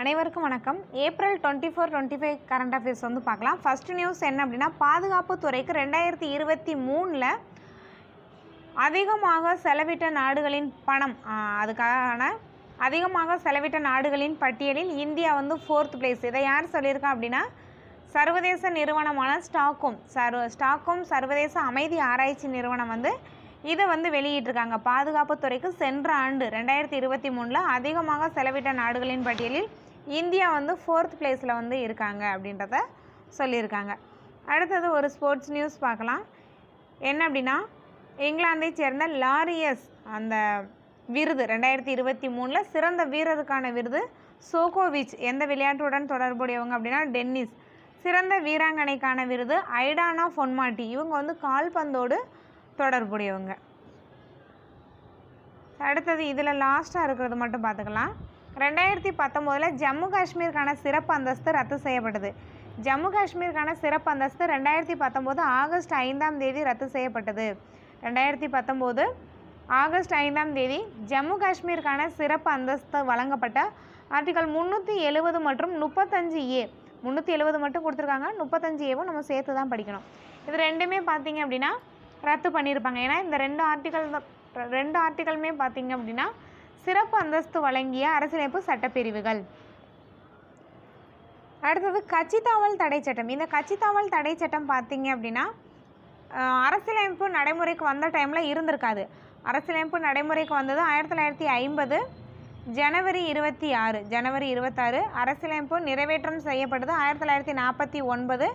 அனைவருக்கும் வணக்கம். April 24-25 current affairs வந்து பார்க்கலாம். ஃபர்ஸ்ட் நியூஸ் என்ன அப்படின்னா, பாதுகாப்பு துறைக்கு 2023ல் அதிகமாக செலவிட்ட நாடுகளின் பணம் அதுக்கான அதிகமாக செலவிட்ட நாடுகளின் பட்டியலில் இந்தியா வந்து 4th பிளேஸ். இதை யார் சொல்லியிருக்கா அப்படின்னா, சர்வதேச நிறுவனமான ஸ்டாக்ஹோம் சர்வதேச அமைதி ஆராய்ச்சி நிறுவனம் வந்து இதை வந்து வெளியிட்டிருக்காங்க. பாதுகாப்பு துறைக்கு சென்ற ஆண்டு 2023ல் அதிகமாக செலவிட்ட நாடுகளின் பட்டியலில் இந்தியா வந்து 4th பிளேஸில் வந்து இருக்காங்க அப்படின்றத சொல்லியிருக்காங்க. அடுத்தது ஒரு ஸ்போர்ட்ஸ் நியூஸ் பார்க்கலாம். என்ன அப்படின்னா, இங்கிலாந்தை சேர்ந்த லாரியஸ் அந்த விருது 2023ல் சிறந்த வீரருக்கான விருது சோகோவிச். எந்த விளையாட்டுடன் தொடர்புடையவங்க அப்படின்னா டென்னிஸ். சிறந்த வீராங்கனைக்கான விருது ஐடானா பொன்மாட்டி. இவங்க வந்து கால்பந்தோடு தொடர்புடையவங்க. அடுத்தது இதில் லாஸ்ட்டாக இருக்கிறது மட்டும் பார்த்துக்கலாம். 2019ல் ஜம்மு காஷ்மீருக்கான சிறப்பு அந்தஸ்து ரத்து செய்யப்பட்டது. ஜம்மு காஷ்மீருக்கான சிறப்பு அந்தஸ்து 2019 ஆகஸ்ட் 5ஆம் தேதி ரத்து செய்யப்பட்டது. 2019 ஆகஸ்ட் 5ஆம் தேதி ஜம்மு காஷ்மீருக்கான சிறப்பு அந்தஸ்து வழங்கப்பட்ட ஆர்டிகல் 370 மற்றும் 35A 370 மட்டும் கொடுத்துருக்காங்க. 35Aவும் நம்ம சேர்த்து தான் படிக்கணும். இது ரெண்டுமே பார்த்தீங்க அப்படின்னா ரத்து பண்ணியிருப்பாங்க. ஏன்னா இந்த ரெண்டு ஆர்டிகலுமே பார்த்தீங்க அப்படின்னா சிறப்பு அந்தஸ்து வழங்கிய அரசியலமைப்பு சட்டப்பிரிவுகள். அடுத்தது கட்சித்தாவல் தடை சட்டம். இந்த கட்சித்தாவல் தடை சட்டம் பார்த்தீங்க அப்படின்னா அரசியலமைப்பு நடைமுறைக்கு வந்த டைமில் இருந்திருக்காது. அரசியலமைப்பு நடைமுறைக்கு வந்தது 1950 ஜனவரி 26. அரசியலமைப்பு நிறைவேற்றம் செய்யப்பட்டது 1949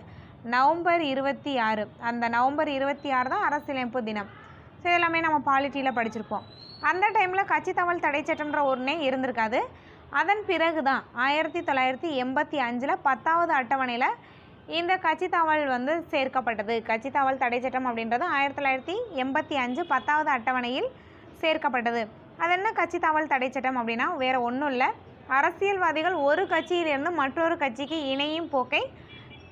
நவம்பர் 26. அந்த நவம்பர் 26 தான் அரசியலமைப்பு தினம். ஸோ எல்லாமே நம்ம பாலிட்டியில் படிச்சிருப்போம். அந்த டைமில் கட்சித்தாவல் தடை சட்டம்ன்ற ஒன்றே இருந்திருக்காது. அதன் பிறகு தான் 1985ல் 10வது அட்டவணையில் இந்த கட்சித்தாவல் வந்து சேர்க்கப்பட்டது. கட்சித்தாவல் தடை சட்டம் அப்படின்றது 1985 10வது அட்டவணையில் சேர்க்கப்பட்டது. அது என்ன கட்சித்தாவல் தடை சட்டம் அப்படின்னா வேறு ஒன்றும் இல்லை, அரசியல்வாதிகள் ஒரு கட்சியிலிருந்து மற்றொரு கட்சிக்கு இணையும் போக்கை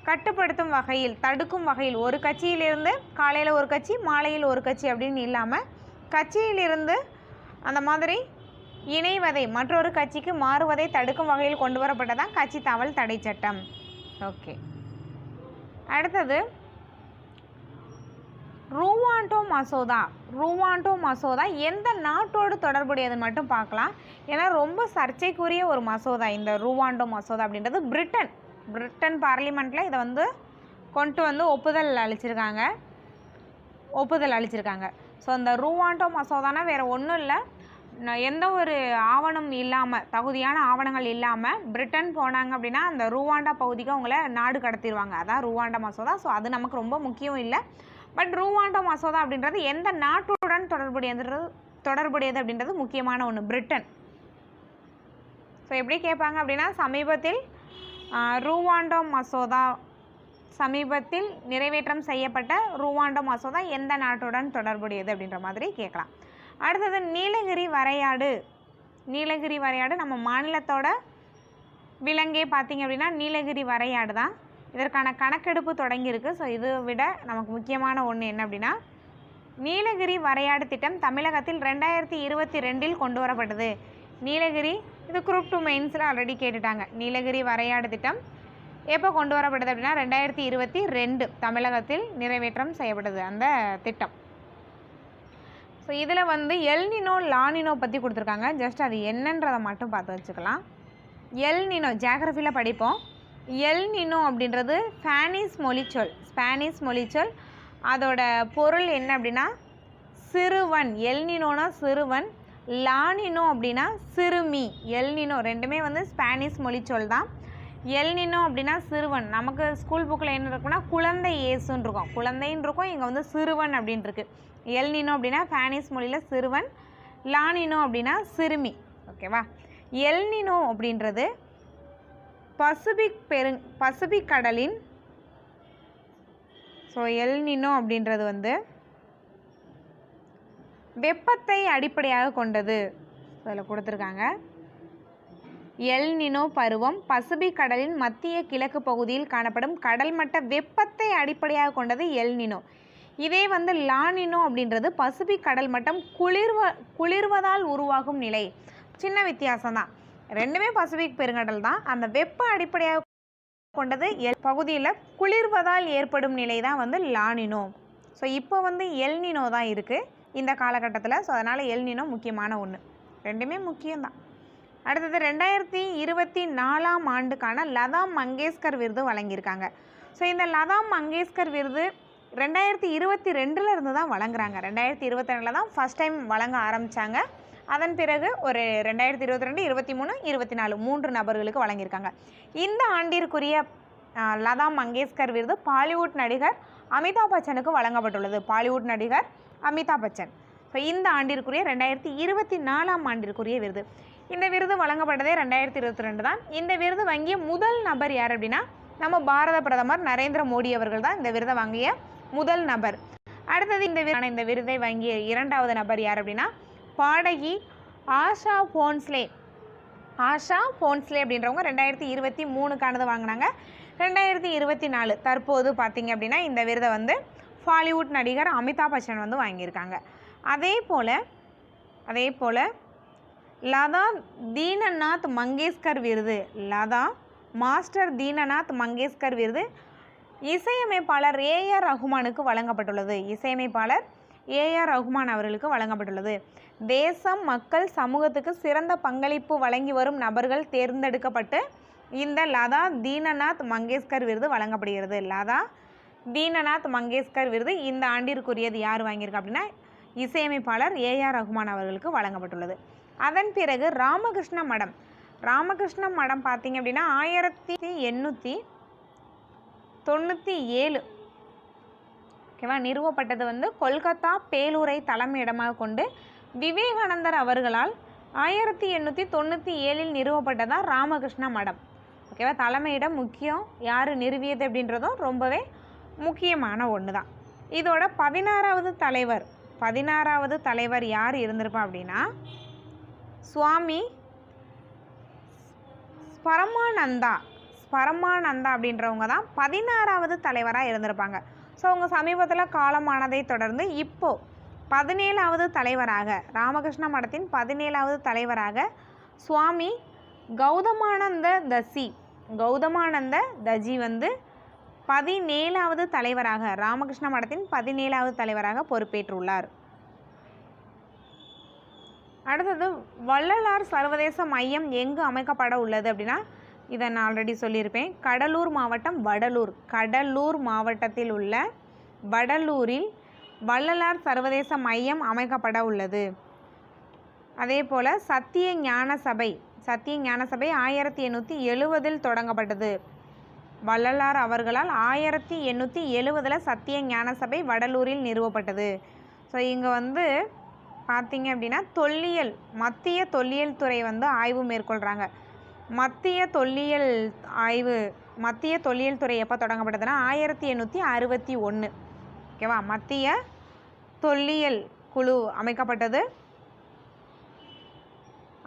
கட்டுப்படுத்தும் வகையில் தடுக்கும் வகையில், ஒரு கட்சியிலிருந்து காலையில் ஒரு கட்சி மாலையில் ஒரு கட்சி அப்படின்னு இல்லாமல் கட்சியிலிருந்து அந்த மாதிரி இணைவதை மற்றொரு கட்சிக்கு மாறுவதை தடுக்கும் வகையில் கொண்டு வரப்பட்டதான் கட்சித்தாவல் தடை சட்டம். ஓகே, அடுத்தது ரூவாண்டோ மசோதா எந்த நாட்டோடு தொடர்புடையதுன்னு மட்டும் பார்க்கலாம். ஏன்னா ரொம்ப சர்ச்சைக்குரிய ஒரு மசோதா இந்த ரூவாண்டோ மசோதா அப்படின்றது. பிரிட்டன் பார்லிமெண்ட்டில் இதை வந்து கொண்டு வந்து ஒப்புதல் அளிச்சிருக்காங்க. ஸோ இந்த ரூவாண்டோ மசோதானா வேறு ஒன்றும் இல்லை, எந்த ஒரு ஆவணம் இல்லாமல் தகுதியான ஆவணங்கள் இல்லாமல் பிரிட்டன் போனாங்க அப்படின்னா அந்த ரூவாண்டா பகுதிக்கு அவங்கள நாடு கடத்திடுவாங்க. அதான் ரூவாண்டா மசோதா. ஸோ அது நமக்கு ரொம்ப முக்கியம் இல்லை. பட் ரூவாண்டோ மசோதா அப்படின்றது எந்த நாட்டுடன் தொடர்புடையது அப்படின்றது முக்கியமான ஒன்று, பிரிட்டன். ஸோ எப்படி கேட்பாங்க அப்படின்னா சமீபத்தில் நிறைவேற்றம் செய்யப்பட்ட ரூவாண்டோ மசோதா எந்த நாட்டுடன் தொடர்புடையது அப்படின்ற மாதிரி கேட்கலாம். அடுத்தது நீலகிரி வரையாடு நம்ம மாநிலத்தோட விலங்கே பார்த்திங்க அப்படின்னா நீலகிரி வரையாடு தான். இதற்கான கணக்கெடுப்பு தொடங்கியிருக்கு. ஸோ இதை விட நமக்கு முக்கியமான ஒன்று என்ன அப்படின்னா, நீலகிரி வரையாடு திட்டம் தமிழகத்தில் 2022ல் கொண்டு வரப்பட்டது. நீலகிரி இது குரூப் 2 மெயின்ஸில் ஆல்ரெடி கேட்டுட்டாங்க. நீலகிரி வரையாடு திட்டம் எப்போ கொண்டு வரப்பட்டது அப்படின்னா 2022 தமிழகத்தில் நிறைவேற்றம் செய்யப்பட்டது அந்த திட்டம். ஸோ இதில் வந்து எல்னினோ லானினோ பற்றி கொடுத்துருக்காங்க. ஜஸ்ட் அது என்னன்றதை மட்டும் பார்த்து வச்சுக்கலாம். எல்னினோ ஜியாகிரஃபியில் படிப்போம். எல்னினோ அப்படின்றது ஸ்பானிஷ் மொழிச்சொல். அதோட பொருள் என்ன அப்படின்னா சிறுவன். எல்னினோனா சிறுவன், லானினோ அப்படின்னா சிறுமி. எல்னினோ ரெண்டுமே வந்து ஸ்பானிஷ் மொழிச்சொல் தான். எல்னினோ அப்படின்னா சிறுவன். நமக்கு ஸ்கூல் புக்கில் என்ன இருக்குன்னா குழந்தை இயேசுன்னு இருக்கும், குழந்தைன்னு இருக்கும். இங்கே வந்து சிறுவன் அப்படின்ட்டுருக்கு. எல்னினோ அப்படின்னா ஸ்பானிஷ் மொழியில் சிறுவன், லானினோ அப்படின்னா சிறுமி. ஓகேவா? எல்னினோ அப்படின்றது பசிபிக் கடலின் எல்னினோ அப்படின்றது வந்து வெப்பத்தை அடிப்படையாக கொண்டது. அதில் கொடுத்துருக்காங்க. எல்னினோ பருவம் பசிபிக் கடலின் மத்திய கிழக்கு பகுதியில் காணப்படும் கடல் மட்ட வெப்பத்தை அடிப்படையாக கொண்டது எல்னினோ. இதே வந்து லானினோ அப்படின்றது பசிபிக் கடல் மட்டம் குளிர்வதால் உருவாகும் நிலை. சின்ன வித்தியாசம் தான். ரெண்டுமே பசிபிக் பெருங்கடல் தான். அந்த வெப்ப அடிப்படையாக கொண்டது பகுதியில் குளிர்வதால் ஏற்படும் நிலை தான் வந்து லானினோ. ஸோ இப்போ வந்து எல்னினோ தான் இருக்குது இந்த காலகட்டத்தில். ஸோ அதனால் எல்னினோ முக்கியமான ஒன்று. ரெண்டுமே முக்கியம்தான். அடுத்தது 2024ஆம் ஆண்டுக்கான லதா மங்கேஷ்கர் விருது வழங்கியிருக்காங்க. ஸோ இந்த லதா மங்கேஷ்கர் விருது 2022 இருந்து தான் வழங்குறாங்க. 2022 தான் ஃபஸ்ட் டைம் வழங்க ஆரம்பித்தாங்க. அதன் பிறகு ஒரு 2022, 23, 24 3 நபர்களுக்கு வழங்கியிருக்காங்க. இந்த ஆண்டிற்குரிய லதா மங்கேஷ்கர் விருது பாலிவுட் நடிகர் அமிதாப் பச்சனுக்கு வழங்கப்பட்டுள்ளது. பாலிவுட் நடிகர் அமிதாப் பச்சன். ஸோ இந்த ஆண்டிற்குரிய 2024ஆம் ஆண்டிற்குரிய விருது. இந்த விருது வழங்கப்பட்டதே 2022 தான். இந்த விருது வாங்கிய முதல் நபர் யார் அப்படின்னா நம்ம பாரத பிரதமர் நரேந்திர மோடி அவர்கள் தான் இந்த விருதை வாங்கிய முதல் நபர். அடுத்தது இந்த விருதை வாங்கிய இரண்டாவது நபர் யார் அப்படின்னா பாடகி ஆஷா போன்ஸ்லே. ஆஷா போன்ஸ்லே அப்படின்றவங்க 2023க்கானது வாங்கினாங்க. 2024 தற்போது பார்த்திங்க அப்படின்னா இந்த விருதை வந்து பாலிவுட் நடிகர் அமிதாப் பச்சன் வந்து வாங்கியிருக்காங்க. அதே போல் லதா தீனநாத் மங்கேஷ்கர் விருது, லதா மாஸ்டர் தீனநாத் மங்கேஷ்கர் விருது இசையமைப்பாளர் ஏஆர் ரஹ்மானுக்கு வழங்கப்பட்டுள்ளது. இசையமைப்பாளர் ஏஆர் ரஹ்மான் அவர்களுக்கு வழங்கப்பட்டுள்ளது. தேசம் மக்கள் சமூகத்துக்கு சிறந்த பங்களிப்பு வழங்கி வரும் நபர்கள் தேர்ந்தெடுக்கப்பட்டு இந்த லதா தீனநாத் மங்கேஷ்கர் விருது வழங்கப்படுகிறது. லதா தீனநாத் மங்கேஷ்கர் விருது இந்த ஆண்டிற்குரியது யார் வாங்கியிருக்கா அப்படின்னா இசையமைப்பாளர் ஏஆர் ரஹ்மான் அவர்களுக்கு வழங்கப்பட்டுள்ளது. அதன் பிறகு ராமகிருஷ்ண மடம். ராமகிருஷ்ண மடம் பார்த்திங்க அப்படின்னா 1897 ஓகேவா நிறுவப்பட்டது வந்து கொல்கத்தா பேலூரை தலைமையிடமாக கொண்டு விவேகானந்தர் அவர்களால் 1897 நிறுவப்பட்டதான் ராமகிருஷ்ண மடம். ஓகேவா தலைமையிடம் முக்கியம், யார் நிறுவியது அப்படின்றதும் ரொம்பவே முக்கியமான ஒன்று தான். இதோட 16வது தலைவர் யார் இருந்திருப்பா அப்படின்னா சுவாமி ஸ்பரமானந்தா அப்படின்றவங்க தான் 16வது தலைவராக இருந்திருப்பாங்க. ஸோ அவங்க சமீபத்தில் காலமானதை தொடர்ந்து இப்போது 17வது தலைவராக ராமகிருஷ்ண மடத்தின் 17வது தலைவராக சுவாமி கௌதமானந்த தஜி வந்து 17வது தலைவராக ராமகிருஷ்ண மடத்தின் 17வது தலைவராக பொறுப்பேற்றுள்ளார். அடுத்தது வள்ளலார் சர்வதேச மையம் எங்கு அமைக்கப்பட உள்ளது அப்படின்னா இதை நான் ஆல்ரெடி சொல்லியிருப்பேன். கடலூர் மாவட்டத்தில் உள்ள வடலூரில் வள்ளலார் சர்வதேச மையம் அமைக்கப்பட உள்ளது. அதே போல் சத்திய ஞான சபை 1870 தொடங்கப்பட்டது. வள்ளலார் அவர்களால் 1870 சத்திய ஞான சபை வடலூரில் நிறுவப்பட்டது. ஸோ இங்கே வந்து பார்த்திங்க அப்படின்னா மத்திய தொல்லியல் துறை வந்து ஆய்வு மேற்கொள்கிறாங்க. மத்திய தொல்லியல் துறை எப்போ தொடங்கப்பட்டதுன்னா 1861 ஓகேவா. மத்திய தொல்லியல் குழு அமைக்கப்பட்டது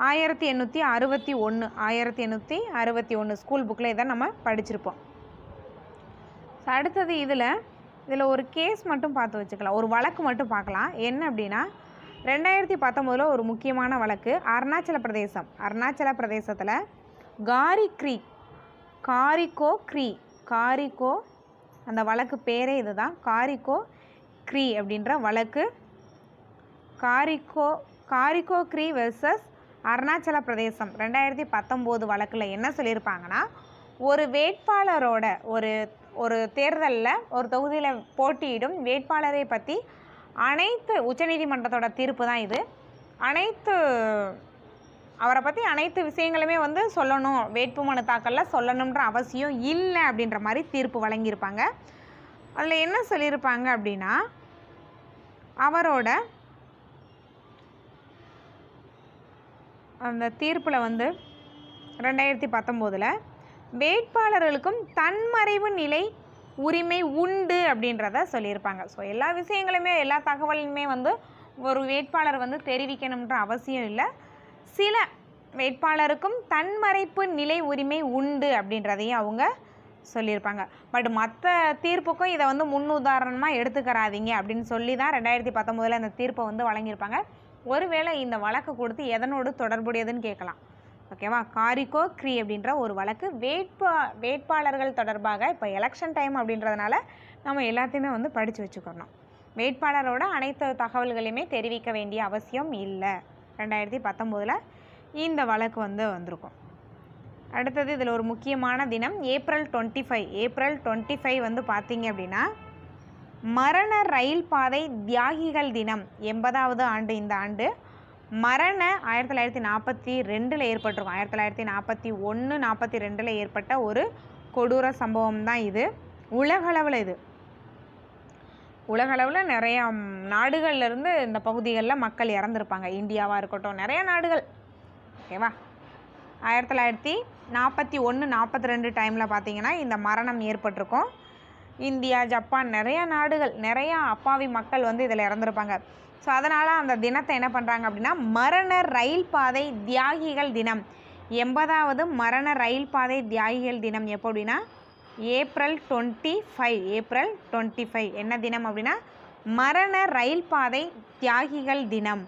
1861 ஸ்கூல் புக்கில் இதை நம்ம படிச்சிருப்போம். அடுத்தது இதில் ஒரு கேஸ் மட்டும் பார்த்து வச்சுக்கலாம், ஒரு வழக்கு மட்டும் பார்க்கலாம். என்ன அப்படின்னா 2019 ஒரு முக்கியமான வழக்கு. அருணாச்சல பிரதேசத்தில் காரிக்கோ அந்த வழக்கு பேரே இதுதான், காரிக்கோ க்ரீ அப்படின்ற வழக்கு. காரிக்கோ க்ரீ வெர்சஸ் அருணாச்சல பிரதேசம் 2019 வழக்கில் என்ன சொல்லியிருப்பாங்கன்னா ஒரு வேட்பாளரோட ஒரு தேர்தலில் ஒரு தொகுதியில் போட்டியிடும் வேட்பாளரை பற்றி அனைத்து உச்சநீதிமன்றத்தோட தீர்ப்பு தான் இது. அவரை பற்றி அனைத்து விஷயங்களுமே வந்து சொல்லணும், வேட்புமனு தாக்கலில் சொல்லணுன்ற அவசியம் இல்லை அப்படின்ற மாதிரி தீர்ப்பு வழங்கியிருப்பாங்க. அதில் என்ன சொல்லியிருப்பாங்க அப்படின்னா அவரோட அந்த தீர்ப்பில் வந்து 2019 வேட்பாளர்களுக்கும் தன்மறைவு நிலை உரிமை உண்டு அப்படின்றத சொல்லியிருப்பாங்க. ஸோ எல்லா விஷயங்களுமே எல்லா தகவலுமே வந்து ஒரு வேட்பாளர் வந்து தெரிவிக்கணுன்ற அவசியம் இல்லை. சில வேட்பாளருக்கும் தன்மறைப்பு நிலை உரிமை உண்டு அப்படின்றதையும் அவங்க சொல்லியிருப்பாங்க. பட் மற்ற தீர்ப்புக்கும் இதை வந்து முன்னுதாரணமாக எடுத்துக்கிறாதீங்க அப்படின்னு சொல்லி தான் 2019 அந்த தீர்ப்பை வந்து வழங்கியிருப்பாங்க. ஒருவேளை இந்த வழக்கு கொடுத்து எதனோடு தொடர்புடையதுன்னு கேட்கலாம். ஓகேவா? காரிகோ க்ரீ அப்படின்ற ஒரு வழக்கு வேட்பாளர்கள் தொடர்பாக இப்போ எலெக்ஷன் டைம் அப்படின்றதுனால நம்ம எல்லாத்தையுமே வந்து படித்து வச்சுக்கணும். வேட்பாளரோட அனைத்து தகவல்களையுமே தெரிவிக்க வேண்டிய அவசியம் இல்லை. 2019 இந்த வழக்கு வந்து வந்திருக்கும். அடுத்தது இதில் ஒரு முக்கியமான தினம் ஏப்ரல் 25. ஏப்ரல் 25 வந்து பார்த்தீங்க அப்படின்னா மரண ரயில் பாதை தியாகிகள் தினம். 80வது ஆண்டு இந்த ஆண்டு. மரண 1942 ஏற்பட்டிருக்கும். 1941, 42 ஏற்பட்ட ஒரு கொடூர சம்பவம் தான் இது. உலகளவில் நிறையா நாடுகள்லேருந்து இந்த பகுதிகளில் மக்கள் இறந்துருப்பாங்க. இந்தியாவாக இருக்கட்டும், நிறைய நாடுகள். ஓகேவா? 1941, 42 டைமில் பார்த்தீங்கன்னா இந்த மரணம் ஏற்பட்டிருக்கும். இந்தியா, ஜப்பான், நிறைய நாடுகள், நிறையா அப்பாவி மக்கள் வந்து இதில் இறந்துருப்பாங்க. ஸோ அதனால் அந்த தினத்தை என்ன பண்ணுறாங்க அப்படின்னா மரண ரயில் பாதை தியாகிகள் தினம். 80வது மரண ரயில் பாதை தியாகிகள் தினம் எப்போ அப்படின்னா ஏப்ரல் 25. ஏப்ரல் 25 என்ன தினம் அப்படின்னா மரண ரயில் பாதை தியாகிகள் தினம்.